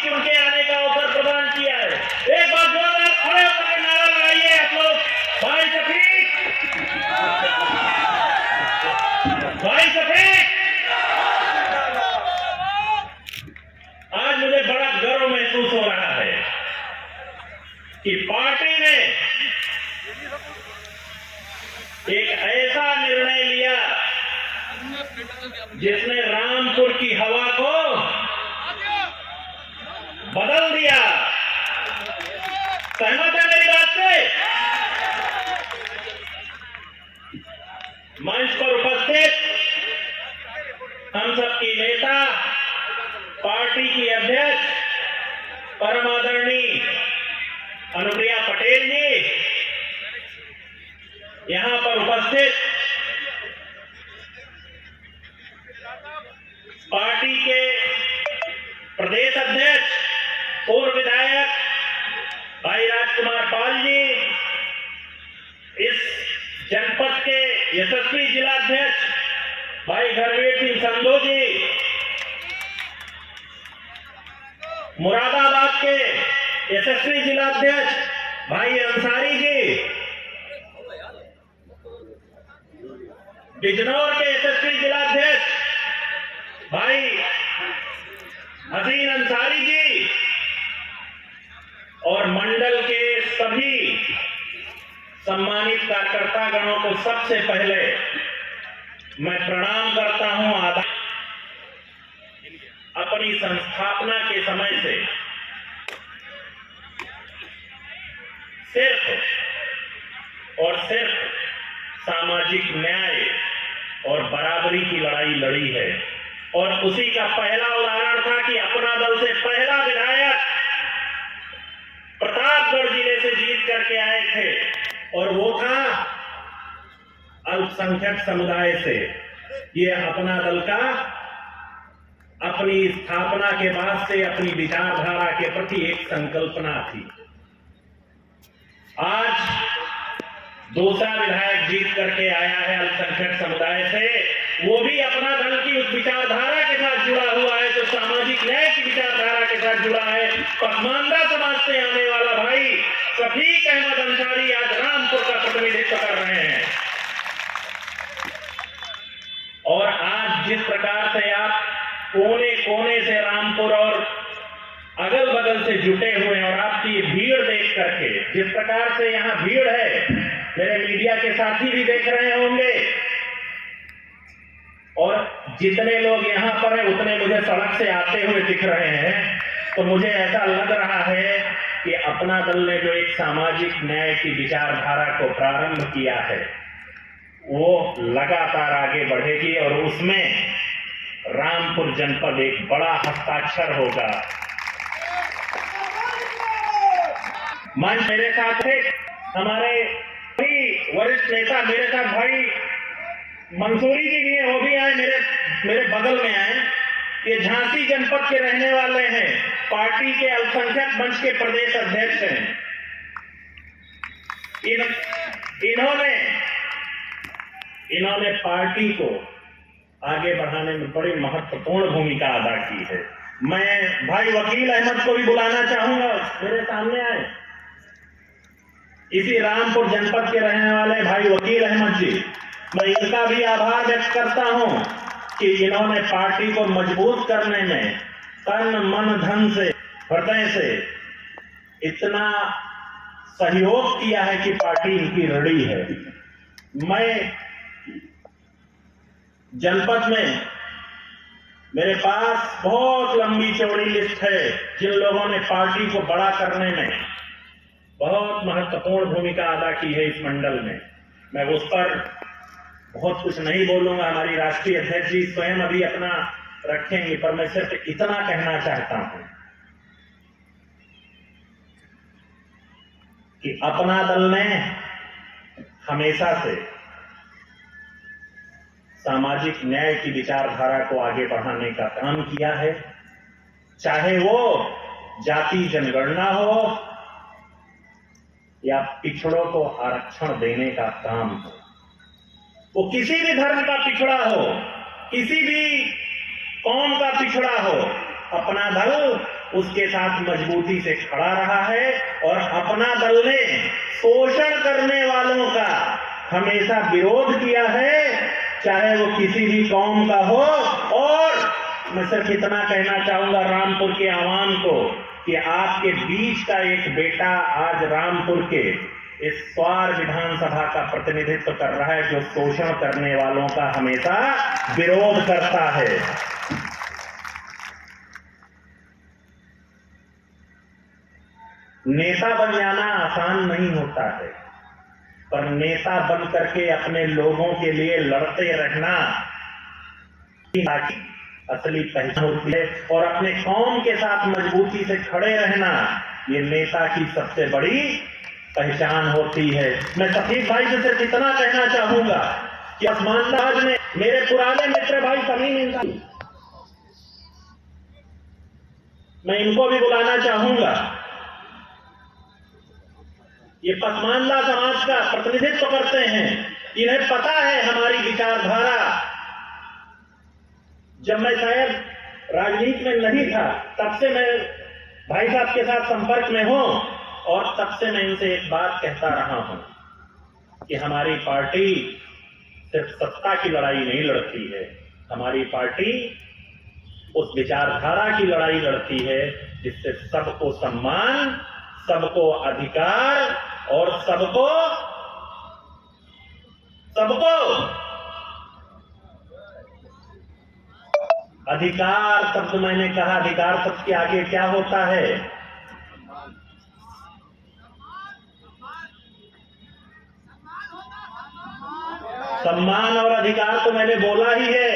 बीच उनके आने का अवसर प्रदान किया है। एक बार जोरदार खड़े होकर नारा लगाइए आप लोग, भाई शफीक, भाई शफीक। आज मुझे बड़ा गर्व महसूस हो रहा है कि पार्टी ने एक ऐसा निर्णय लिया जिसने रामपुर की हवा को बदल दिया। सहमत है मेरी बात से? मंच पर उपस्थित हम सबकी नेता, पार्टी की अध्यक्ष परम आदरणीय अनुप्रिया पटेल जी, यहां पर उपस्थित पार्टी के प्रदेश अध्यक्ष पूर्व विधायक भाई राजकुमार पाल जी, इस जनपद के यशस्वी जिलाध्यक्ष भाई घरवीर सिंह संधू जी, मुरादाबाद के यशस्वी जिलाध्यक्ष भाई अंसारी जी, बिजनौर के यशस्वी जिलाध्यक्ष भाई हसीन अंसारी जी और मंडल के सभी सम्मानित कार्यकर्तागणों को सबसे पहले मैं प्रणाम करता हूं। आधा अपनी संस्थापना के समय से सिर्फ और सिर्फ सामाजिक न्याय और बराबरी की लड़ाई लड़ी है, और उसी का पहला उदाहरण था कि अपना दल से पहला विधायक प्रतापगढ़ जिले से जीत करके आए थे, और वो था अल्पसंख्यक समुदाय से। ये अपना दल का अपनी स्थापना के बाद से अपनी विचारधारा के प्रति एक संकल्पना थी। आज दूसरा विधायक जीत करके आया है अल्पसंख्यक समुदाय से, वो भी अपना दल की उस विचारधारा के साथ जुड़ा हुआ है जो सामाजिक न्याय की विचारधारा के साथ जुड़ा है। पसमानदा समाज से आने वाला भाई शफीक अहमद अंसारी आज रामपुर का प्रतिनिधित्व कर रहे हैं। और आज जिस प्रकार से आप कोने कोने से रामपुर और अगल बगल से जुटे हुए हैं, और आपकी भीड़ देख करके जिस प्रकार से यहाँ भीड़ है, मेरे मीडिया के साथी भी देख रहे होंगे, और जितने लोग यहां पर हैं उतने मुझे सड़क से आते हुए दिख रहे हैं, तो मुझे ऐसा लग रहा है कि अपना दल ने जो एक सामाजिक न्याय की विचारधारा को प्रारंभ किया है वो लगातार आगे बढ़ेगी, और उसमें रामपुर जनपद एक बड़ा हस्ताक्षर होगा। मंच मेरे साथ है हमारे वरिष्ठ नेता, मेरे साथ भाई मंसूरी जी भी हैं, वो भी आए, मेरे बगल में आए। ये झांसी जनपद के रहने वाले हैं, पार्टी के अल्पसंख्यक मंच के प्रदेश अध्यक्ष हैं। इन्होंने पार्टी को आगे बढ़ाने में बड़ी महत्वपूर्ण भूमिका अदा की है। मैं भाई वकील अहमद को भी बुलाना चाहूंगा, मेरे सामने आए। इसी रामपुर जनपद के रहने वाले भाई वकील अहमद जी, मैं इनका भी आभार व्यक्त करता हूं कि इन्होंने पार्टी को मजबूत करने में तन मन धन से हृदय से इतना सहयोग किया है कि पार्टी इनकी रड़ी है। मैं जनपद में मेरे पास बहुत लंबी चौड़ी लिस्ट है जिन लोगों ने पार्टी को बड़ा करने में बहुत महत्वपूर्ण भूमिका अदा की है इस मंडल में। मैं उस पर बहुत कुछ नहीं बोलूंगा, हमारी राष्ट्रीय अध्यक्ष जी स्वयं अभी अपना रखेंगे, पर मैं सिर्फ इतना कहना चाहता हूं कि अपना दल ने हमेशा से सामाजिक न्याय की विचारधारा को आगे बढ़ाने का काम किया है, चाहे वो जाति जनगणना हो या पिछड़ों को आरक्षण देने का काम हो। वो किसी भी धर्म का पिछड़ा हो, किसी भी कौम का पिछड़ा हो, अपना दल उसके साथ मजबूती से खड़ा रहा है और अपना दल ने शोषण करने वालों का हमेशा विरोध किया है, चाहे वो किसी भी कौम का हो। और मैं सिर्फ इतना कहना चाहूंगा रामपुर के आवाम को कि आपके बीच का एक बेटा आज रामपुर के इस स्वार विधानसभा का प्रतिनिधित्व कर रहा है, जो शोषण करने वालों का हमेशा विरोध करता है। नेता बन जाना आसान नहीं होता है, पर नेता बन करके अपने लोगों के लिए लड़ते रहना असली पहचान होती है। और अपने कौम के साथ मजबूती से खड़े रहना ये नेता की सबसे बड़ी पहचान होती है। मैं सफीक भाई से सिर्फ इतना कहना चाहूंगा कि आसमानदाज में मेरे पुराने मित्र भाई समीम इंसान, मैं इनको भी बुलाना चाहूंगा। ये पसमानदा समाज का प्रतिनिधित्व करते हैं, इन्हें पता है हमारी विचारधारा। जब मैं शायद राजनीति में नहीं था तब से मैं भाई साहब के साथ संपर्क में हूं और तब से मैं इनसे एक बात कहता रहा हूं कि हमारी पार्टी सिर्फ सत्ता की लड़ाई नहीं लड़ती है, हमारी पार्टी उस विचारधारा की लड़ाई लड़ती है जिससे सबको सम्मान, सबको अधिकार और सबको अधिकार शब्द मैंने कहा, अधिकार शब्द के आगे क्या होता है? सम्मान और अधिकार तो मैंने बोला ही है।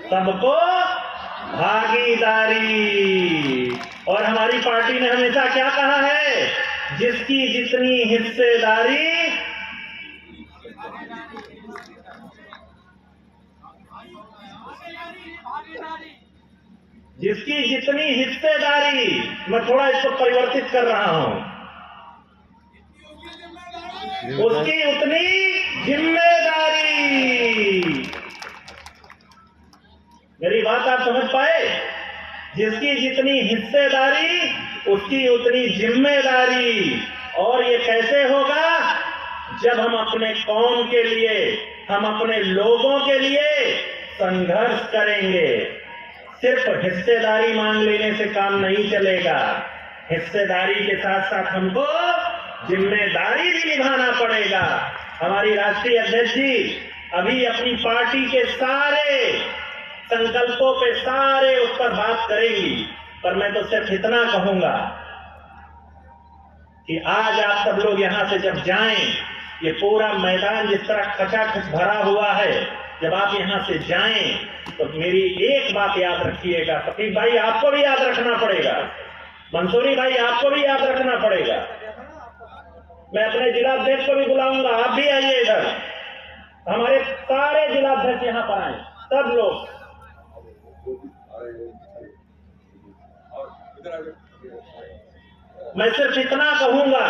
सबको भागीदारी। और हमारी पार्टी ने हमेशा क्या कहा है? जिसकी जितनी हिस्सेदारी मैं थोड़ा इसको परिवर्तित कर रहा हूं, उसकी उतनी जिम्मेदारी। मेरी बात आप समझ पाए? जिसकी जितनी हिस्सेदारी उसकी उतनी जिम्मेदारी। और ये कैसे होगा? जब हम अपने कौम के लिए, हम अपने लोगों के लिए संघर्ष करेंगे। सिर्फ हिस्सेदारी मांग लेने से काम नहीं चलेगा, हिस्सेदारी के साथ साथ हमको जिम्मेदारी भी निभाना पड़ेगा। हमारी राष्ट्रीय अध्यक्ष जी अभी अपनी पार्टी के सारे संकल्पों पे सारे उस पर बात करेंगी, पर मैं तो सिर्फ इतना कहूंगा कि आज आप सब लोग यहां से जब जाएं, ये पूरा मैदान जिस तरह खचाखच भरा हुआ है, जब आप यहां से जाएं तो मेरी एक बात याद रखिएगा। सफीक भाई आपको भी याद रखना पड़ेगा, मंसूरी भाई आपको भी याद रखना पड़ेगा। मैं अपने जिलाध्यक्ष को भी बुलाऊंगा, आप भी आइए इधर। हमारे सारे जिलाध्यक्ष यहां पर आए, सब लोग। मैं सिर्फ इतना कहूंगा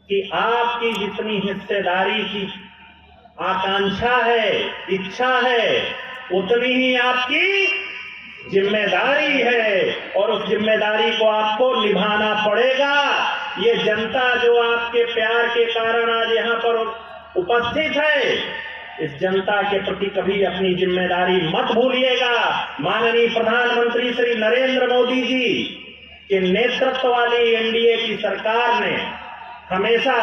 कि आपकी जितनी हिस्सेदारी की आकांक्षा है, इच्छा है, उतनी ही आपकी जिम्मेदारी है और उस जिम्मेदारी को आपको निभाना पड़ेगा। ये जनता जो आपके प्यार के कारण आज यहां पर उपस्थित है, इस जनता के प्रति कभी अपनी जिम्मेदारी मत भूलिएगा। माननीय प्रधानमंत्री श्री नरेंद्र मोदी जी के नेतृत्व वाली एनडीए की सरकार ने हमेशा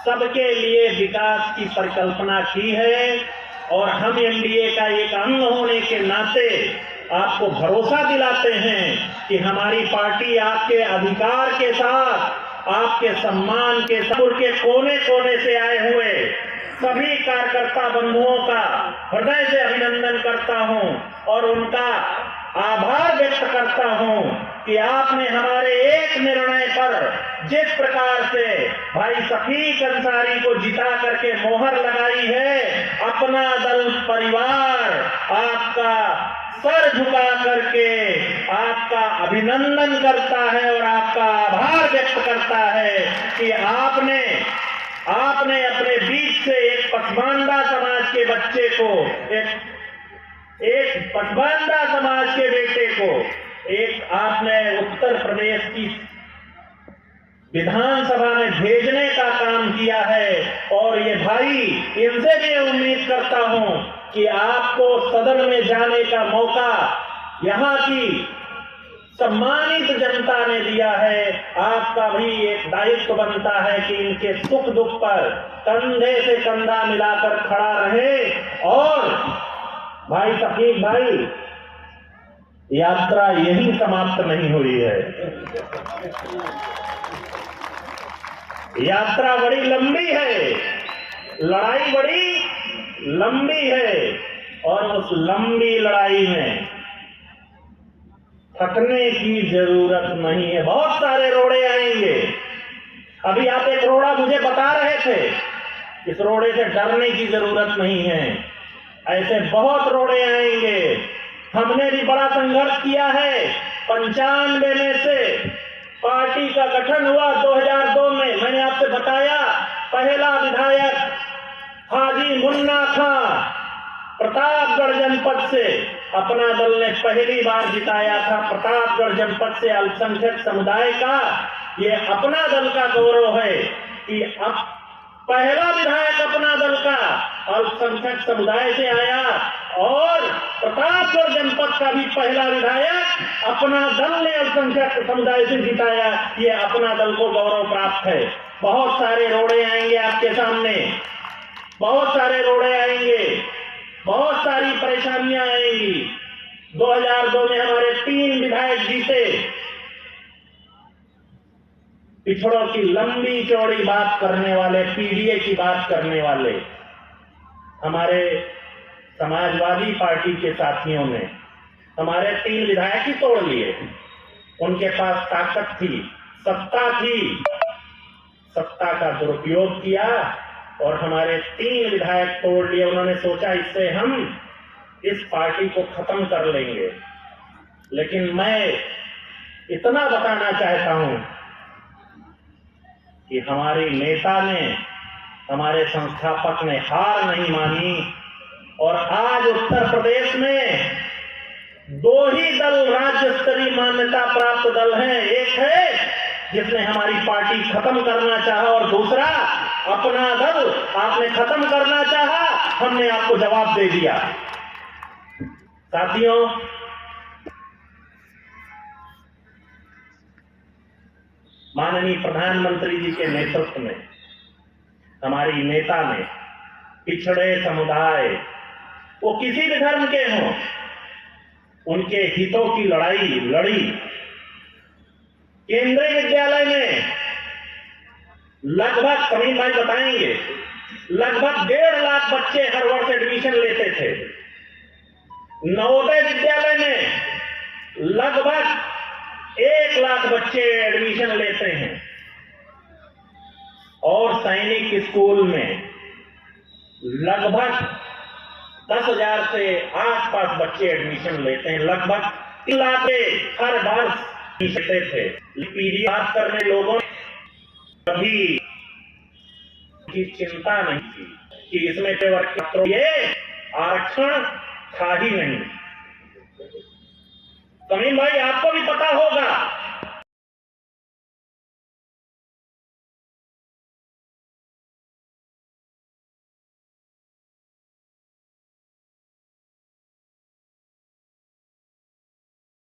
सबके लिए विकास की परिकल्पना की है और हम एनडीए का एक अंग होने के नाते आपको भरोसा दिलाते हैं कि हमारी पार्टी आपके अधिकार के साथ, आपके सम्मान के साथ, के कोने कोने से आए हुए सभी कार्यकर्ता बंधुओं का हृदय से अभिनंदन करता हूं और उनका आभार व्यक्त करता हूं कि आपने हमारे एक निर्णय पर जिस प्रकार से भाई शफीक अंसारी को जिता करके मोहर लगाई है, अपना दल परिवार आपका सर झुका करके आपका अभिनंदन करता है और आपका आभार व्यक्त करता है कि आपने अपने बीच से एक पसमानदा समाज के बच्चे को, एक पसमानदा समाज के बेटे को आपने उत्तर प्रदेश की विधानसभा में भेजने का काम किया है। और ये भाई, इनसे भी उम्मीद करता हूं कि आपको सदन में जाने का मौका यहां की सम्मानित जनता ने दिया है। आपका भी एक दायित्व बनता है कि इनके सुख दुख पर कंधे से कंधा मिलाकर खड़ा रहे। और भाई शकील भाई, यात्रा यही समाप्त नहीं हुई है। यात्रा बड़ी लंबी है, लड़ाई बड़ी लंबी है, और उस लंबी लड़ाई में थकने की जरूरत नहीं है। बहुत सारे रोड़े आएंगे। अभी आप एक रोड़ा मुझे बता रहे थे, इस रोड़े से डरने की जरूरत नहीं है। ऐसे बहुत रोड़े आएंगे। हमने भी बड़ा संघर्ष किया है। 95 में से पार्टी का गठन हुआ 2002 में। मैंने आपसे बताया, पहला विधायक हाजी मुन्ना खां प्रतापगढ़ जनपद से अपना दल ने पहली बार जिताया था। प्रतापगढ़ जनपद से अल्पसंख्यक समुदाय का ये अपना दल का गौरव है कि अब पहला विधायक अपना दल का अल्पसंख्यक समुदाय से आया, और प्रतापगढ़ जनपद का भी पहला विधायक अपना दल ने अल्पसंख्यक समुदाय से जिताया। ये अपना दल को गौरव प्राप्त है। बहुत सारे रोड़े आएंगे आपके सामने, बहुत सारे रोड़े आएंगे, बहुत सारी परेशानियां आएंगी। 2002 में हमारे 3 विधायक जीते। पिछड़ों की लंबी चौड़ी बात करने वाले, पीडीए की बात करने वाले हमारे समाजवादी पार्टी के साथियों ने हमारे 3 विधायक ही तोड़ लिए। उनके पास ताकत थी, सत्ता थी, सत्ता का दुरुपयोग किया और हमारे 3 विधायक तोड़ लिए। उन्होंने सोचा इससे हम इस पार्टी को खत्म कर लेंगे। लेकिन मैं इतना बताना चाहता हूं कि हमारी नेता ने, हमारे संस्थापक ने हार नहीं मानी, और आज उत्तर प्रदेश में 2 ही दल राज्य स्तरीय मान्यता प्राप्त दल हैं। एक है जिसने हमारी पार्टी खत्म करना चाहा, और दूसरा अपना दल। आपने खत्म करना चाहा, हमने आपको जवाब दे दिया। साथियों, माननीय प्रधानमंत्री जी के नेतृत्व में हमारी नेता ने पिछड़े समुदाय, वो किसी भी धर्म के हों, उनके हितों की लड़ाई लड़ी। केंद्रीय विद्यालय में लगभग, समीर भाई बताएंगे, लगभग 1.5 लाख बच्चे हर वर्ष एडमिशन लेते थे। नवोदय विद्यालय में लगभग 1 लाख बच्चे एडमिशन लेते हैं, और सैनिक स्कूल में लगभग 10,000 से आसपास बच्चे एडमिशन लेते हैं। लगभग 3 लाख हर वर्ष लेते थे। पीढ़ी बात करने लोगों ने कभी की चिंता नहीं की कि इसमें केवल ये आरक्षण था ही नहीं। समीर भाई, आपको भी पता होगा